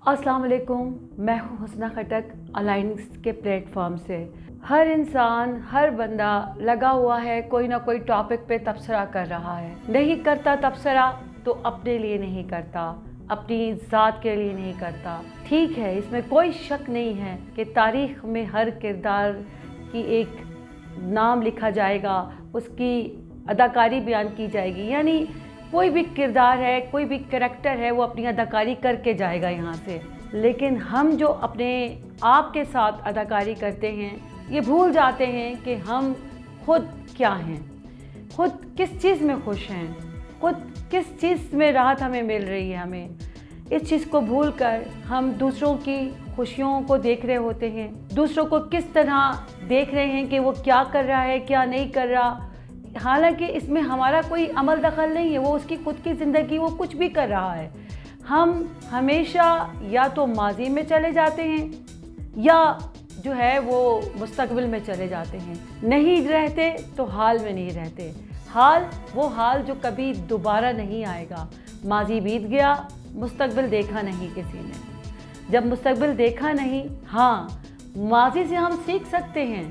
अस्सलाम वालेकुम, मैं हूँ हुस्ना खटक अलायंस के प्लेटफॉर्म से। हर इंसान, हर बंदा लगा हुआ है, कोई ना कोई टॉपिक पे तबसरा कर रहा है। नहीं करता तबसरा तो अपने लिए नहीं करता, अपनी ज़ात के लिए नहीं करता। ठीक है, इसमें कोई शक नहीं है कि तारीख़ में हर किरदार की एक नाम लिखा जाएगा, उसकी अदाकारी बयान की जाएगी। यानी कोई भी किरदार है, कोई भी करैक्टर है, वो अपनी अदाकारी करके जाएगा यहाँ से। लेकिन हम जो अपने आप के साथ अदाकारी करते हैं, ये भूल जाते हैं कि हम खुद क्या हैं, खुद किस चीज़ में खुश हैं, खुद किस चीज़ में राहत हमें मिल रही है। हमें इस चीज़ को भूलकर हम दूसरों की खुशियों को देख रहे होते हैं, दूसरों को किस तरह देख रहे हैं कि वो क्या कर रहा है, क्या नहीं कर रहा। हालांकि इसमें हमारा कोई अमल दखल नहीं है, वो उसकी खुद की ज़िंदगी, वो कुछ भी कर रहा है। हम हमेशा या तो माजी में चले जाते हैं या जो है वो मुस्तकबिल में चले जाते हैं। नहीं रहते तो हाल में नहीं रहते। हाल वो हाल जो कभी दोबारा नहीं आएगा। माजी बीत गया, मुस्तकबिल देखा नहीं किसी ने। जब मुस्तकबिल देखा नहीं, हाँ माजी से हम सीख सकते हैं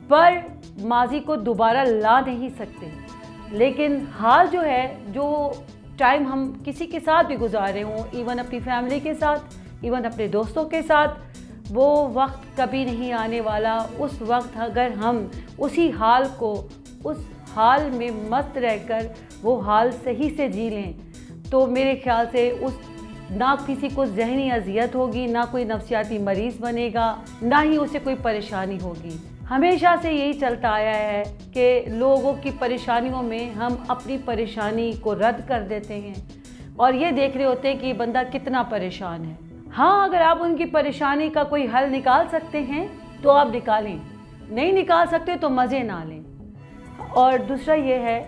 पर माजी को दोबारा ला नहीं सकते। लेकिन हाल जो है, जो टाइम हम किसी के साथ भी गुजारे हों, इवन अपनी फैमिली के साथ, इवन अपने दोस्तों के साथ, वो वक्त कभी नहीं आने वाला। उस वक्त अगर हम उसी हाल को, उस हाल में मस्त रहकर वो हाल सही से जी लें तो मेरे ख्याल से उस ना किसी को ज़हनी अजियत होगी, ना कोई नफ्सियाती मरीज़ बनेगा, ना ही उसे कोई परेशानी होगी। हमेशा से यही चलता आया है कि लोगों की परेशानियों में हम अपनी परेशानी को रद्द कर देते हैं और ये देख रहे होते हैं कि बंदा कितना परेशान है। हाँ, अगर आप उनकी परेशानी का कोई हल निकाल सकते हैं तो आप निकालें, नहीं निकाल सकते तो मज़े ना लें। और दूसरा ये है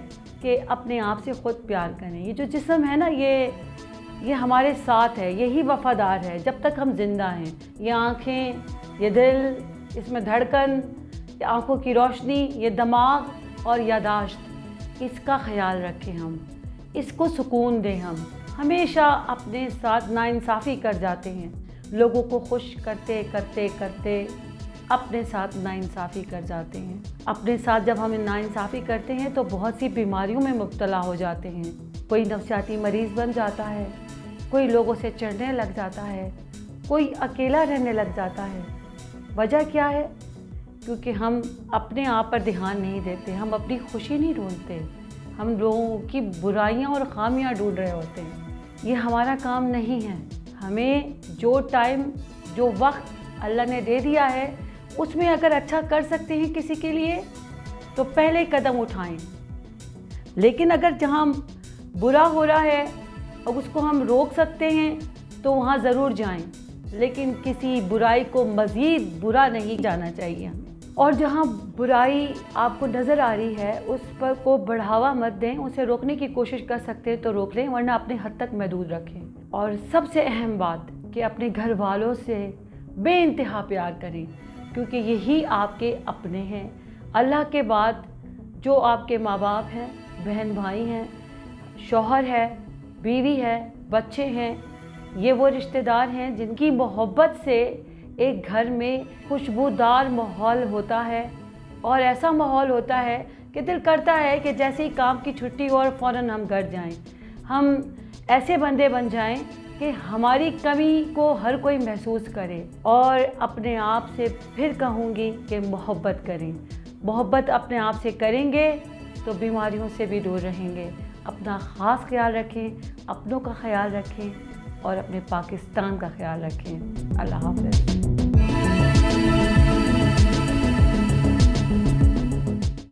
कि अपने आप से ख़ुद प्यार करें। ये जो जिस्म है ना, ये हमारे साथ है, यही वफ़ादार है जब तक हम ज़िंदा हैं। ये आँखें, ये दिल, इसमें धड़कन, आँखों की रोशनी, ये दिमाग और यादाश्त, इसका ख्याल रखें हम, इसको सुकून दें। हम हमेशा अपने साथ नाइंसाफ़ी कर जाते हैं, लोगों को खुश करते करते करते अपने साथ नाइंसाफ़ी कर जाते हैं। अपने साथ जब हम नाइंसाफ़ी करते हैं तो बहुत सी बीमारियों में मुब्तला हो जाते हैं। कोई नफ्सियाती मरीज़ बन जाता है, कोई लोगों से चिढ़ने लग जाता है, कोई अकेला रहने लग जाता है। वजह क्या है? क्योंकि हम अपने आप पर ध्यान नहीं देते, हम अपनी खुशी नहीं ढूंढते, हम लोगों की बुराइयां और खामियां ढूंढ रहे होते हैं। ये हमारा काम नहीं है। हमें जो टाइम, जो वक्त अल्लाह ने दे दिया है, उसमें अगर अच्छा कर सकते हैं किसी के लिए तो पहले कदम उठाएं। लेकिन अगर जहां बुरा हो रहा है और उसको हम रोक सकते हैं तो वहाँ ज़रूर जाएं। लेकिन किसी बुराई को मज़ीद बुरा नहीं जाना चाहिए। और जहाँ बुराई आपको नज़र आ रही है उस पर को बढ़ावा मत दें, उसे रोकने की कोशिश कर सकते हैं तो रोक लें, वरना अपने हद तक महदूद रखें। और सबसे अहम बात कि अपने घर वालों से बेइंतहा प्यार करें, क्योंकि यही आपके अपने हैं। अल्लाह के बाद जो आपके माँ बाप हैं, बहन भाई हैं, शौहर है, बीवी है, बच्चे हैं, ये वो रिश्तेदार हैं जिनकी मोहब्बत से एक घर में खुशबूदार माहौल होता है। और ऐसा माहौल होता है कि दिल करता है कि जैसे ही काम की छुट्टी हो और फ़ौरन हम घर जाएं। हम ऐसे बंदे बन जाएं कि हमारी कमी को हर कोई महसूस करे। और अपने आप से फिर कहूँगी कि मोहब्बत करें। मोहब्बत अपने आप से करेंगे तो बीमारियों से भी दूर रहेंगे। अपना ख़ास ख्याल रखें, अपनों का ख्याल रखें और अपने पाकिस्तान का ख्याल रखें। अल्लाह हाफ़िज़।